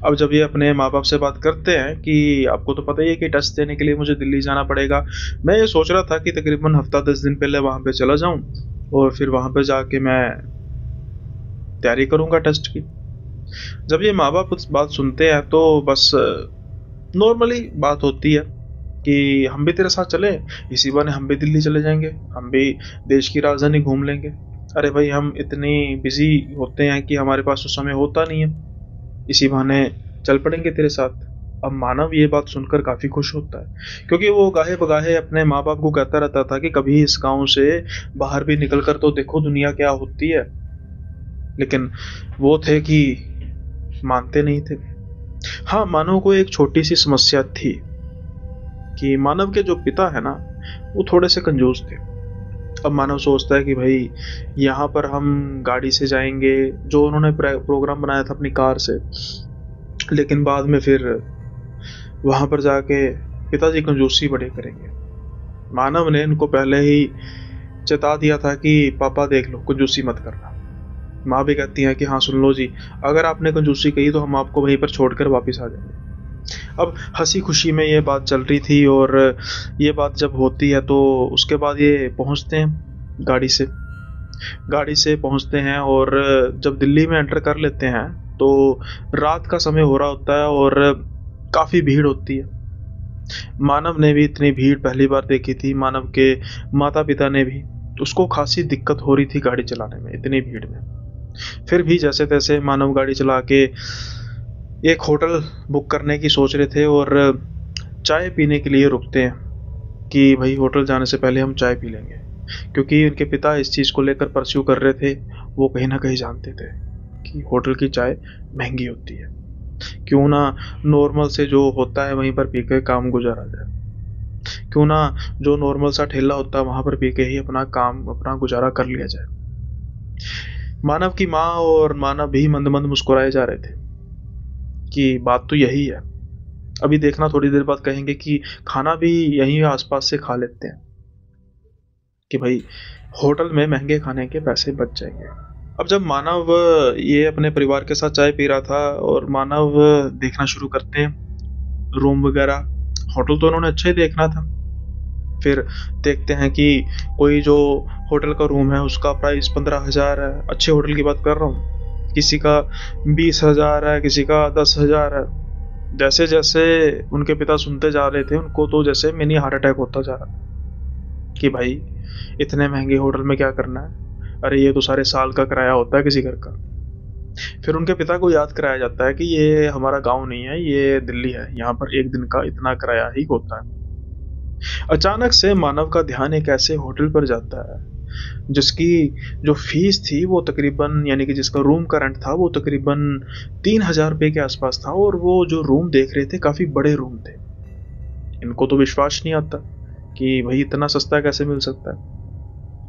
[SPEAKER 1] अब जब ये अपने माँ बाप से बात करते हैं कि आपको तो पता ही है कि टेस्ट देने के लिए मुझे दिल्ली जाना पड़ेगा, मैं ये सोच रहा था कि तकरीबन हफ्ता 10 दिन पहले वहाँ पे चला जाऊँ और फिर वहाँ पे जाके मैं तैयारी करूँगा टेस्ट की। जब ये माँ बाप उस बात सुनते हैं तो बस नॉर्मली बात होती है कि हम भी तेरे साथ चले, इसी बहाने हम भी दिल्ली चले जाएंगे, हम भी देश की राजधानी घूम लेंगे। अरे भाई, हम इतनी बिजी होते हैं कि हमारे पास तो समय होता नहीं है, इसी बहाने चल पड़ेंगे तेरे साथ। अब मानव ये बात सुनकर काफ़ी खुश होता है, क्योंकि वो गाहे बगाहे अपने माँ बाप को कहता रहता था कि कभी इस गांव से बाहर भी निकल कर तो देखो दुनिया क्या होती है। लेकिन वो थे कि मानते नहीं थे। हाँ, मानव को एक छोटी सी समस्या थी कि मानव के जो पिता है ना, वो थोड़े से कंजूस थे। अब मानव सोचता है कि भाई यहाँ पर हम गाड़ी से जाएंगे, जो उन्होंने प्रोग्राम बनाया था अपनी कार से, लेकिन बाद में फिर वहाँ पर जाके पिताजी कंजूसी बड़े करेंगे। मानव ने इनको पहले ही चेता दिया था कि पापा देख लो, कंजूसी मत करना। माँ भी कहती है कि हाँ सुन लो जी, अगर आपने कंजूसी कही तो हम आपको वहीं पर छोड़कर वापस आ जाएंगे। अब हंसी खुशी में ये बात चल रही थी, और ये बात जब होती है तो उसके बाद ये पहुंचते हैं गाड़ी से पहुंचते हैं, और जब दिल्ली में एंटर कर लेते हैं तो रात का समय हो रहा होता है और काफ़ी भीड़ होती है। मानव ने भी इतनी भीड़ पहली बार देखी थी, मानव के माता पिता ने भी। उसको खासी दिक्कत हो रही थी गाड़ी चलाने में इतनी भीड़ में। फिर भी जैसे तैसे मानव गाड़ी चला के एक होटल बुक करने की सोच रहे थे, और चाय पीने के लिए रुकते हैं कि भाई होटल जाने से पहले हम चाय पी लेंगे, क्योंकि उनके पिता इस चीज़ को लेकर परस्यू कर रहे थे। वो कहीं ना कहीं जानते थे कि होटल की चाय महंगी होती है, क्यों ना नॉर्मल से जो होता है वहीं पर पी के काम गुजारा जाए, क्यों ना जो नॉर्मल सा ठेला होता है वहाँ पर पी के ही अपना गुजारा कर लिया जाए। मानव की माँ और मानव भी मंद मंद मुस्कुराए जा रहे थे कि बात तो यही है। अभी देखना थोड़ी देर बाद कहेंगे कि खाना भी यहीं आसपास से खा लेते हैं, कि भाई होटल में महंगे खाने के पैसे बच जाएंगे। अब जब मानव ये अपने परिवार के साथ चाय पी रहा था और मानव देखना शुरू करते हैं रूम वगैरह, होटल तो उन्होंने अच्छा ही देखना था। फिर देखते हैं कि कोई जो होटल का रूम है उसका प्राइस 15,000 है, अच्छे होटल की बात कर रहा हूँ। किसी का 20,000 है, किसी का 10,000 है। जैसे जैसे उनके पिता सुनते जा रहे थे, उनको तो जैसे मिनी हार्ट अटैक होता जा रहा कि भाई इतने महंगे होटल में क्या करना है, अरे ये तो सारे साल का किराया होता है किसी घर का। फिर उनके पिता को याद कराया जाता है कि ये हमारा गांव नहीं है, ये दिल्ली है, यहाँ पर एक दिन का इतना किराया ही होता है। अचानक से मानव का ध्यान एक ऐसे होटल पर जाता है जिसकी जो फीस थी वो तकरीबन, यानी कि जिसका रूम का रेंट था वो तकरीबन 3,000 रुपये के आसपास था, और वो जो रूम देख रहे थे काफी बड़े रूम थे। इनको तो विश्वास नहीं आता कि भाई इतना सस्ता कैसे मिल सकता है।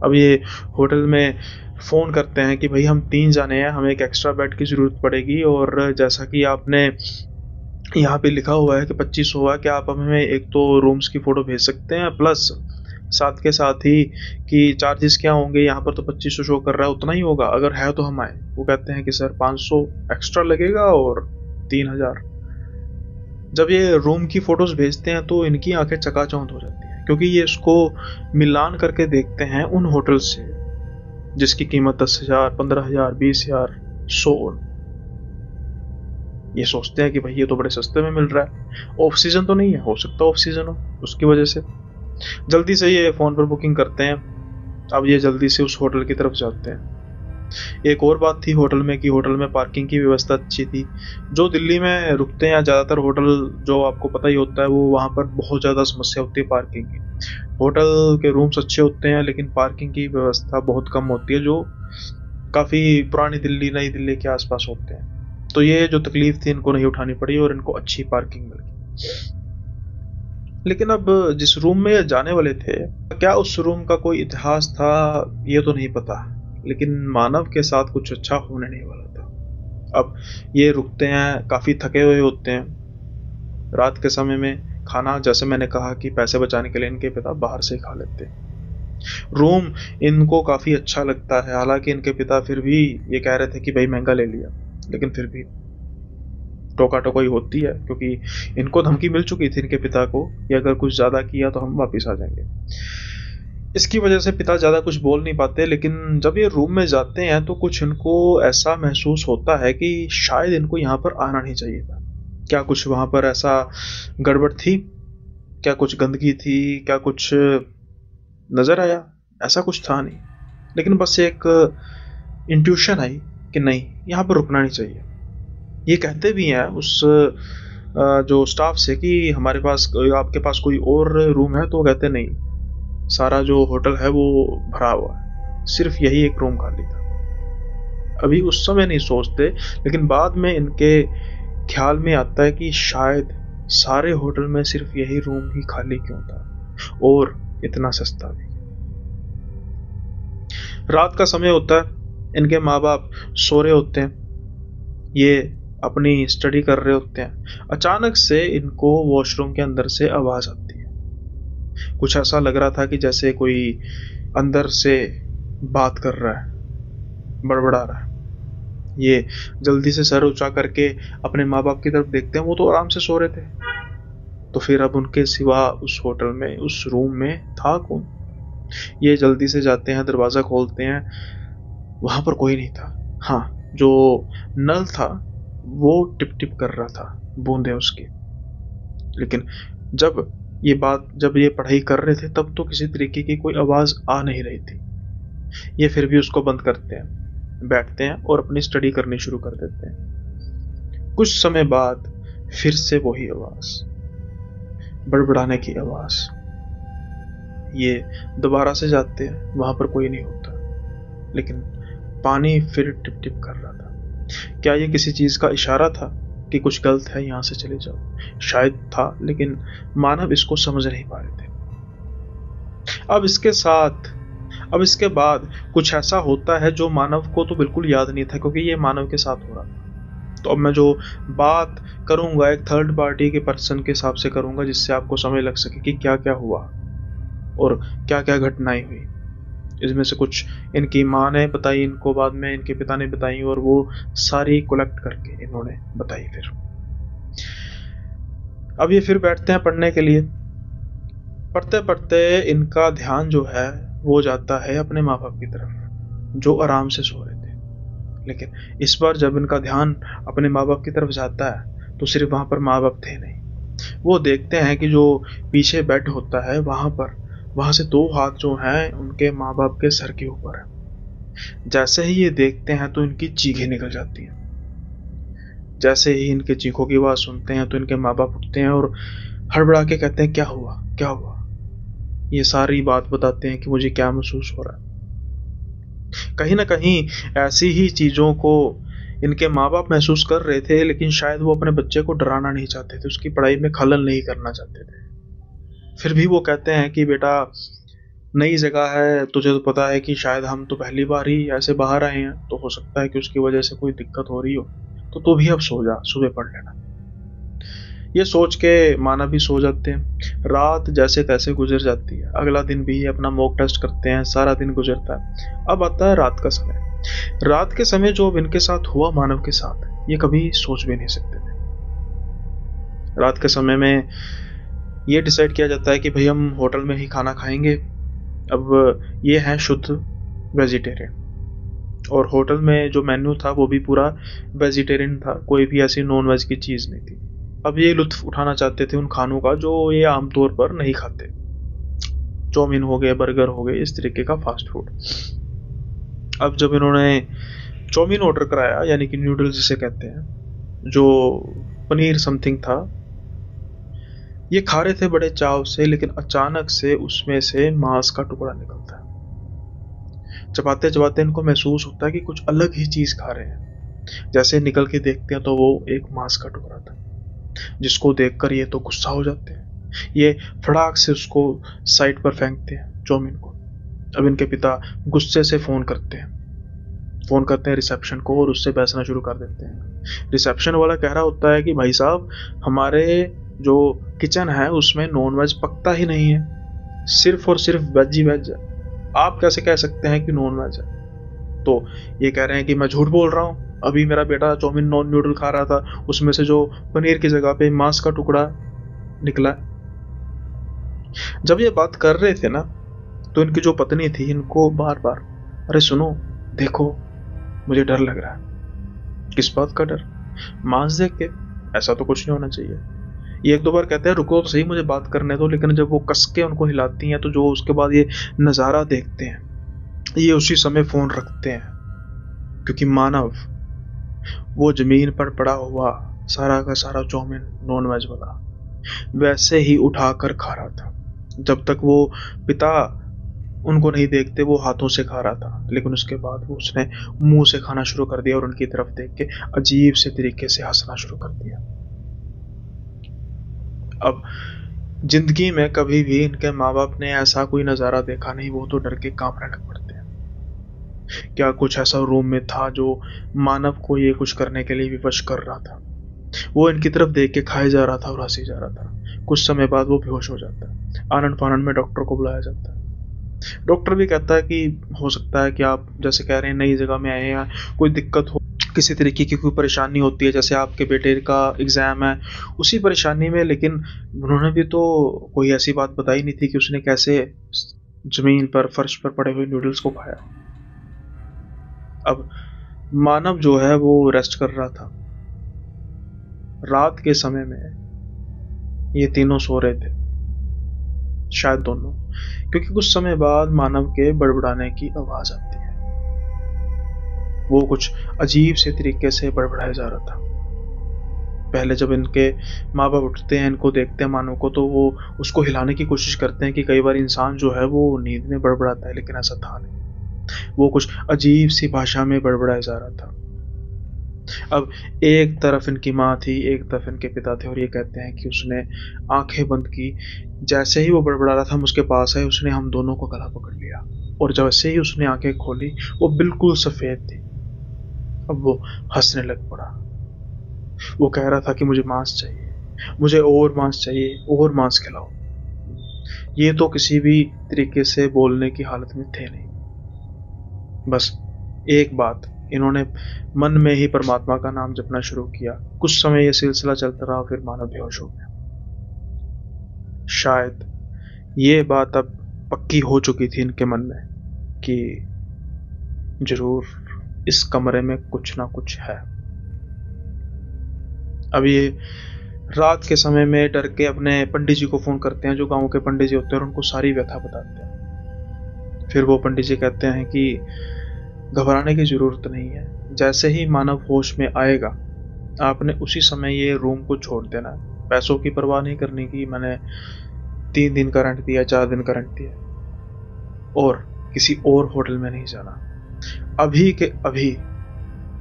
[SPEAKER 1] अब ये होटल में फोन करते हैं कि भाई हम 3 जाने हैं, हमें एक एक्स्ट्रा बेड की जरूरत पड़ेगी, और जैसा कि आपने यहाँ पे लिखा हुआ है कि 2500 है, क्या आप हमें एक तो रूम्स की फ़ोटो भेज सकते हैं, प्लस साथ के साथ ही कि चार्जेस क्या होंगे, यहाँ पर तो 2500 शो कर रहा है, उतना ही होगा, अगर है तो हम आए। वो कहते हैं कि सर 500 एक्स्ट्रा लगेगा और 3,000। जब ये रूम की फ़ोटोज़ भेजते हैं तो इनकी आंखें चकाचौंध हो जाती हैं, क्योंकि ये इसको मिलान करके देखते हैं उन होटल से जिसकी कीमत 10,000, 15,000, 20,000, 100। ये सोचते हैं कि भाई ये तो बड़े सस्ते में मिल रहा है, ऑफ सीजन तो नहीं है, हो सकता है ऑफ सीजन हो, उसकी वजह से जल्दी से ये फ़ोन पर बुकिंग करते हैं। अब ये जल्दी से उस होटल की तरफ जाते हैं। एक और बात थी होटल में कि होटल में पार्किंग की व्यवस्था अच्छी थी। जो दिल्ली में रुकते हैं ज़्यादातर होटल, जो आपको पता ही होता है, वो वहाँ पर बहुत ज़्यादा समस्या होती है पार्किंग की। होटल के रूम्स अच्छे होते हैं लेकिन पार्किंग की व्यवस्था बहुत कम होती है, जो काफ़ी पुरानी दिल्ली, नई दिल्ली के आसपास होते हैं। तो ये जो तकलीफ थी इनको नहीं उठानी पड़ी और इनको अच्छी पार्किंग मिल गई। लेकिन अब जिस रूम में जाने वाले थे, क्या उस रूम का कोई इतिहास था ये तो नहीं पता, लेकिन मानव के साथ कुछ अच्छा होने नहीं वाला था। अब ये रुकते हैं, काफ़ी थके हुए होते हैं। रात के समय में खाना, जैसे मैंने कहा कि पैसे बचाने के लिए इनके पिता बाहर से खा लेते हैं। रूम इनको काफ़ी अच्छा लगता है, हालांकि इनके पिता फिर भी ये कह रहे थे कि भाई महंगा ले लिया, लेकिन फिर भी टोका टोकाई होती है, क्योंकि इनको धमकी मिल चुकी थी इनके पिता को कि अगर कुछ ज़्यादा किया तो हम वापस आ जाएंगे। इसकी वजह से पिता ज़्यादा कुछ बोल नहीं पाते, लेकिन जब ये रूम में जाते हैं तो कुछ इनको ऐसा महसूस होता है कि शायद इनको यहाँ पर आना नहीं चाहिए था। क्या कुछ वहाँ पर ऐसा गड़बड़ थी, क्या कुछ गंदगी थी, क्या कुछ नज़र आया? ऐसा कुछ था नहीं, लेकिन बस एक इंट्यूशन आई कि नहीं, यहाँ पर रुकना नहीं चाहिए। ये कहते भी हैं उस जो स्टाफ से कि हमारे पास, आपके पास कोई और रूम है, तो कहते नहीं, सारा जो होटल है वो भरा हुआ है, सिर्फ यही एक रूम खाली था। अभी उस समय नहीं सोचते, लेकिन बाद में इनके ख्याल में आता है कि शायद सारे होटल में सिर्फ यही रूम ही खाली क्यों था, और इतना सस्ता भी। रात का समय होता है, इनके माँ बाप सो रहे होते हैं, ये अपनी स्टडी कर रहे होते हैं। अचानक से इनको वॉशरूम के अंदर से आवाज़ आती है। कुछ ऐसा लग रहा था कि जैसे कोई अंदर से बात कर रहा है, बड़बड़ा रहा है। ये जल्दी से सर ऊंचा करके अपने माँ बाप की तरफ देखते हैं, वो तो आराम से सो रहे थे। तो फिर अब उनके सिवा उस होटल में, उस रूम में था कौन? ये जल्दी से जाते हैं, दरवाज़ा खोलते हैं, वहाँ पर कोई नहीं था। हाँ, जो नल था वो टिप टिप कर रहा था, बूंदे उसकी। लेकिन जब ये पढ़ाई कर रहे थे तब तो किसी तरीके की कोई आवाज़ आ नहीं रही थी। ये फिर भी उसको बंद करते हैं, बैठते हैं और अपनी स्टडी करनी शुरू कर देते हैं। कुछ समय बाद फिर से वही आवाज़, बड़बड़ाने की आवाज़। ये दोबारा से जाते हैं, वहाँ पर कोई नहीं होता, लेकिन पानी फिर टिप टिप कर रहा था। क्या ये किसी चीज़ का इशारा था कि कुछ गलत है, यहाँ से चले जाओ? शायद था, लेकिन मानव इसको समझ नहीं पा रहे थे। अब इसके बाद कुछ ऐसा होता है जो मानव को तो बिल्कुल याद नहीं था, क्योंकि ये मानव के साथ हो रहा था। तो अब मैं जो बात करूँगा एक थर्ड पार्टी के पर्सन के हिसाब से करूँगा, जिससे आपको समझ लग सके कि क्या क्या हुआ और क्या क्या घटनाएं हुई। इसमें से कुछ इनकी माँ ने बताई इनको, बाद में इनके पिता ने बताई, और वो सारी कलेक्ट करके इन्होंने बताई। फिर अब ये फिर बैठते हैं पढ़ने के लिए। पढ़ते पढ़ते इनका ध्यान जो है वो जाता है अपने माँ बाप की तरफ, जो आराम से सो रहे थे। लेकिन इस बार जब इनका ध्यान अपने माँ बाप की तरफ जाता है तो सिर्फ वहाँ पर माँ बाप थे नहीं। वो देखते हैं कि जो पीछे बेड होता है वहाँ से दो हाथ जो हैं उनके माँ बाप के सर के ऊपर है। जैसे ही ये देखते हैं तो इनकी चीखें निकल जाती हैं। जैसे ही इनके चीखों की आवाज़ सुनते हैं तो इनके माँ बाप उठते हैं और हड़बड़ा के कहते हैं, क्या हुआ क्या हुआ। ये सारी बात बताते हैं कि मुझे क्या महसूस हो रहा है। कहीं ना कहीं ऐसी ही चीज़ों को इनके माँ बाप महसूस कर रहे थे, लेकिन शायद वो अपने बच्चे को डराना नहीं चाहते थे, उसकी पढ़ाई में खलल नहीं करना चाहते थे। फिर भी वो कहते हैं कि बेटा नई जगह है, तुझे तो पता है कि शायद हम तो पहली बार ही ऐसे बाहर आए हैं, तो हो सकता है कि उसकी वजह से कोई दिक्कत हो रही हो, तो तू भी अब सो जा, सुबह पढ़ लेना। ये सोच के माना भी सो जाते हैं। रात जैसे तैसे गुजर जाती है। अगला दिन भी अपना मॉक टेस्ट करते हैं, सारा दिन गुजरता है। अब आता है रात का समय। रात के समय जो अब इनके साथ हुआ मानव के साथ, ये कभी सोच भी नहीं सकते थे। रात के समय में ये डिसाइड किया जाता है कि भाई हम होटल में ही खाना खाएंगे। अब ये है शुद्ध वेजिटेरियन, और होटल में जो मेन्यू था वो भी पूरा वेजिटेरियन था, कोई भी ऐसी नॉन वेज की चीज़ नहीं थी। अब ये लुत्फ उठाना चाहते थे उन खानों का जो ये आमतौर पर नहीं खाते। चाउमीन हो गए, बर्गर हो गए, इस तरीके का फास्ट फूड। अब जब इन्होंने चाउमीन ऑर्डर कराया, यानी कि नूडल्स जिसे कहते हैं, जो पनीर समथिंग था, ये खा रहे थे बड़े चाव से, लेकिन अचानक से उसमें से मांस का टुकड़ा निकलता है। चबाते चबाते इनको महसूस होता है कि कुछ अलग ही चीज खा रहे हैं। जैसे निकल के देखते हैं तो वो एक मांस का टुकड़ा था, जिसको देखकर ये तो गुस्सा हो जाते हैं। ये फटाक से उसको साइड पर फेंकते हैं, चाउमीन को। अब इनके पिता गुस्से से फोन करते हैं रिसेप्शन को, और उससे बहसना शुरू कर देते हैं। रिसेप्शन वाला कह रहा होता है कि भाई साहब, हमारे जो किचन है उसमें नॉन वेज पकता ही नहीं है, सिर्फ और सिर्फ वेज ही वेज है। आप कैसे कह सकते हैं कि नॉन वेज है? तो ये कह रहे हैं कि मैं झूठ बोल रहा हूँ, अभी मेरा बेटा चाउमीन नॉन नूडल खा रहा था, उसमें से जो पनीर की जगह पे मांस का टुकड़ा निकला। जब ये बात कर रहे थे ना, तो इनकी जो पत्नी थी इनको बार बार, अरे सुनो, देखो, मुझे डर लग रहा है। किस बात का डर? मांस देख के? ऐसा तो कुछ नहीं होना चाहिए। ये एक दो बार कहते हैं रुको तो सही, मुझे बात करने दो, लेकिन जब वो कस के उनको हिलाती हैं तो जो उसके बाद ये नज़ारा देखते हैं, ये उसी समय फोन रखते हैं, क्योंकि मानव वो जमीन पर पड़ा हुआ सारा का सारा चाउमीन नॉन वेज वाला वैसे ही उठाकर खा रहा था। जब तक वो पिता उनको नहीं देखते वो हाथों से खा रहा था, लेकिन उसके बाद वो उसने मुंह से खाना शुरू कर दिया और उनकी तरफ देख के अजीब से तरीके से हंसना शुरू कर दिया। अब जिंदगी में कभी भी इनके माँ बाप ने ऐसा कोई नज़ारा देखा नहीं, वो तो डर के कांपने लग पड़ते हैं। क्या कुछ ऐसा रूम में था जो मानव को ये कुछ करने के लिए विवश कर रहा था? वो इनकी तरफ देख के खाए जा रहा था और हंसी जा रहा था। कुछ समय बाद वो बेहोश हो जाता है। आनंद फानंद में डॉक्टर को बुलाया जाता है। डॉक्टर भी कहता है कि हो सकता है कि आप जैसे कह रहे हैं नई जगह में आए हैं, कोई दिक्कत हो, किसी तरीके की कोई परेशानी होती है, जैसे आपके बेटे का एग्ज़ाम है उसी परेशानी में। लेकिन उन्होंने भी तो कोई ऐसी बात बताई नहीं थी कि उसने कैसे ज़मीन पर फर्श पर पड़े हुए नूडल्स को खाया। अब मानव जो है वो रेस्ट कर रहा था। रात के समय में ये तीनों सो रहे थे, शायद दोनों, क्योंकि कुछ समय बाद मानव के बड़बड़ाने की आवाज़ आती है। वो कुछ अजीब से तरीके से बड़बड़ाया जा रहा था। पहले जब इनके माँ बाप उठते हैं, इनको देखते हैं मानव को, तो वो उसको हिलाने की कोशिश करते हैं कि कई बार इंसान जो है वो नींद में बड़बड़ाता है, लेकिन ऐसा था नहीं। वो कुछ अजीब सी भाषा में बड़बड़ाया जा रहा था। अब एक तरफ इनकी माँ थी, एक तरफ इनके पिता थे, और ये कहते हैं कि उसने आंखें बंद की। जैसे ही वो बड़बड़ा रहा था हम उसके पास आए, उसने हम दोनों को गला पकड़ लिया, और जैसे ही उसने आंखें खोली वो बिल्कुल सफ़ेद थी। अब वो हंसने लग पड़ा। वो कह रहा था कि मुझे मांस चाहिए, मुझे और मांस चाहिए, और मांस खिलाओ। ये तो किसी भी तरीके से बोलने की हालत में थे नहीं। बस एक बात, इन्होंने मन में ही परमात्मा का नाम जपना शुरू किया। कुछ समय ये सिलसिला चलता रहा, फिर मानव बेहोश हो गया। शायद ये बात अब पक्की हो चुकी थी इनके मन में कि जरूर इस कमरे में कुछ ना कुछ है। अब ये रात के समय में डर के अपने पंडित जी को फोन करते हैं, जो गांव के पंडित जी होते हैं, और उनको सारी व्यथा बताते हैं। फिर वो पंडित जी कहते हैं कि घबराने की जरूरत नहीं है, जैसे ही मानव होश में आएगा आपने उसी समय ये रूम को छोड़ देना है। पैसों की परवाह नहीं करने की, मैंने 3 दिन का रेंट दिया, 4 दिन का रेंट दिया, और किसी और होटल में नहीं जाना। अभी के अभी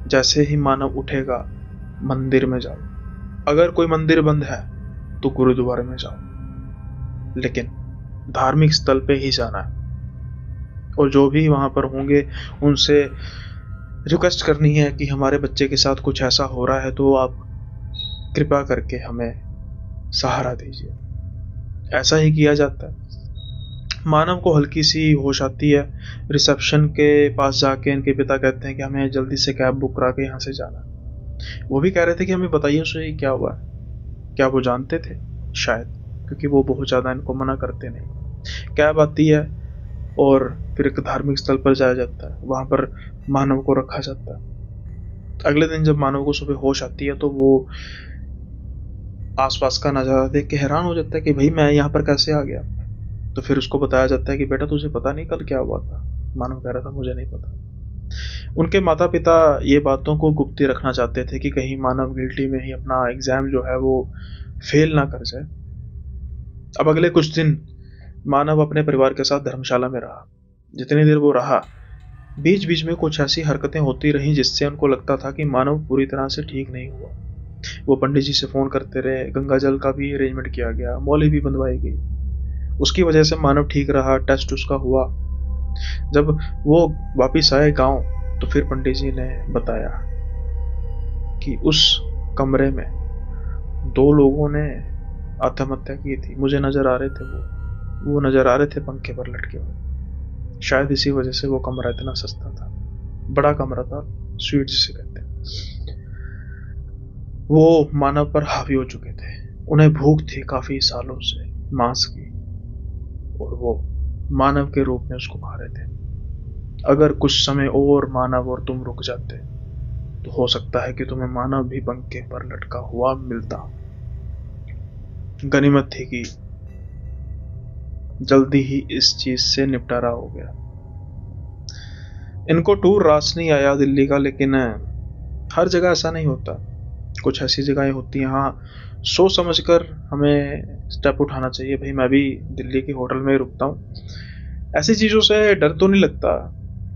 [SPEAKER 1] जैसे ही मानव उठेगा मंदिर में जाओ, अगर कोई मंदिर बंद है तो गुरुद्वारे में जाओ, लेकिन धार्मिक स्थल पे ही जाना है। और जो भी वहां पर होंगे उनसे रिक्वेस्ट करनी है कि हमारे बच्चे के साथ कुछ ऐसा हो रहा है तो आप कृपा करके हमें सहारा दीजिए। ऐसा ही किया जाता है। मानव को हल्की सी होश आती है। रिसेप्शन के पास जाके इनके पिता कहते हैं कि हमें जल्दी से कैब बुक करा के यहाँ से जाना है। वो भी कह रहे थे कि हमें बताइए उसे क्या हुआ है। क्या वो जानते थे? शायद, क्योंकि वो बहुत ज़्यादा इनको मना करते नहीं। कैब आती है और फिर एक धार्मिक स्थल पर जाया जाता है, वहाँ पर मानव को रखा जाता है। अगले दिन जब मानव को सुबह होश आती है तो वो आसपास का नज़ारा देख के हैरान हो जाता है कि भाई मैं यहाँ पर कैसे आ गया। तो फिर उसको बताया जाता है कि बेटा तुझे पता नहीं कल क्या हुआ था? मानव कह रहा था मुझे नहीं पता। उनके माता पिता ये बातों को गुप्त रखना चाहते थे कि कहीं मानव गिल्टी में ही अपना एग्जाम जो है वो फेल ना कर जाए। अब अगले कुछ दिन मानव अपने परिवार के साथ धर्मशाला में रहा। जितनी देर वो रहा, बीच बीच में कुछ ऐसी हरकतें होती रहीं जिससे उनको लगता था कि मानव पूरी तरह से ठीक नहीं हुआ। वो पंडित जी से फोन करते रहे, गंगा जल का भी अरेंजमेंट किया गया, मौली भी बंधवाई गई। उसकी वजह से मानव ठीक रहा, टेस्ट उसका हुआ। जब वो वापिस आए गांव तो फिर पंडित जी ने बताया कि उस कमरे में 2 लोगों ने आत्महत्या की थी। मुझे नजर आ रहे थे, वो नजर आ रहे थे पंखे पर लटके हुए। शायद इसी वजह से वो कमरा इतना सस्ता था, बड़ा कमरा था, स्वीट जिसे कहते हैं। वो मानव पर हावी हो चुके थे। उन्हें भूख थी काफी सालों से मांस की, और वो मानव के रूप में उसको खा रहे थे। अगर कुछ समय और मानव और तुम रुक जाते तो हो सकता है कि तुम्हें मानव भी पंखे पर लटका हुआ मिलता। गनीमत थी कि जल्दी ही इस चीज से निपटारा हो गया। इनको टूर रास नहीं आया दिल्ली का, लेकिन हर जगह ऐसा नहीं होता। कुछ ऐसी जगहें होती हैं, हाँ, सोच समझ कर हमें स्टेप उठाना चाहिए। भाई मैं भी दिल्ली के होटल में रुकता हूँ। ऐसी चीज़ों से डर तो नहीं लगता,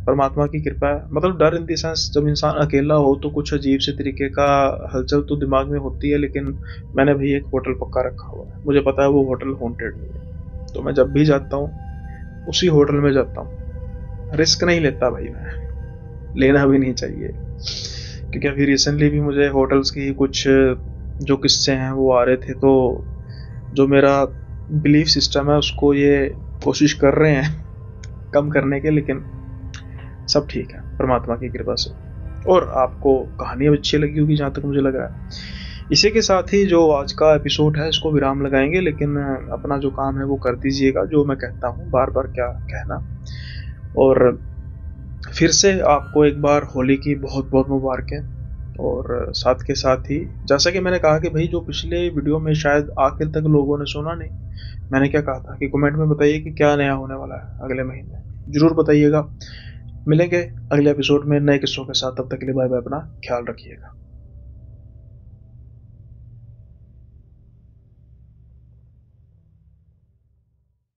[SPEAKER 1] परमात्मा की कृपा है। मतलब डर इन द सेंस, जब इंसान अकेला हो तो कुछ अजीब से तरीके का हलचल तो दिमाग में होती है, लेकिन मैंने भी एक होटल पक्का रखा हुआ है। मुझे पता है वो होटल हॉन्टेड नहीं है, तो मैं जब भी जाता हूँ उसी होटल में जाता हूँ। रिस्क नहीं लेता भाई, मैं लेना भी नहीं चाहिए, क्योंकि अभी रिसेंटली भी मुझे होटल्स की कुछ जो किस्से हैं वो आ रहे थे। तो जो मेरा बिलीफ सिस्टम है उसको ये कोशिश कर रहे हैं कम करने के, लेकिन सब ठीक है परमात्मा की कृपा से। और आपको कहानी अब अच्छी लगी होगी जहाँ तक मुझे लग रहा है। इसी के साथ ही जो आज का एपिसोड है इसको विराम लगाएंगे, लेकिन अपना जो काम है वो कर दीजिएगा, जो मैं कहता हूँ बार बार क्या कहना। और फिर से आपको एक बार होली की बहुत बहुत मुबारकें। और साथ के साथ ही जैसा कि मैंने कहा कि भाई जो पिछले वीडियो में शायद आखिर तक लोगों ने सुना नहीं, मैंने क्या कहा था कि कमेंट में बताइए कि क्या नया होने वाला है अगले महीने, जरूर बताइएगा। मिलेंगे अगले एपिसोड में नए किस्सों के साथ, तब तक के लिए बाय बाय, अपना ख्याल रखिएगा।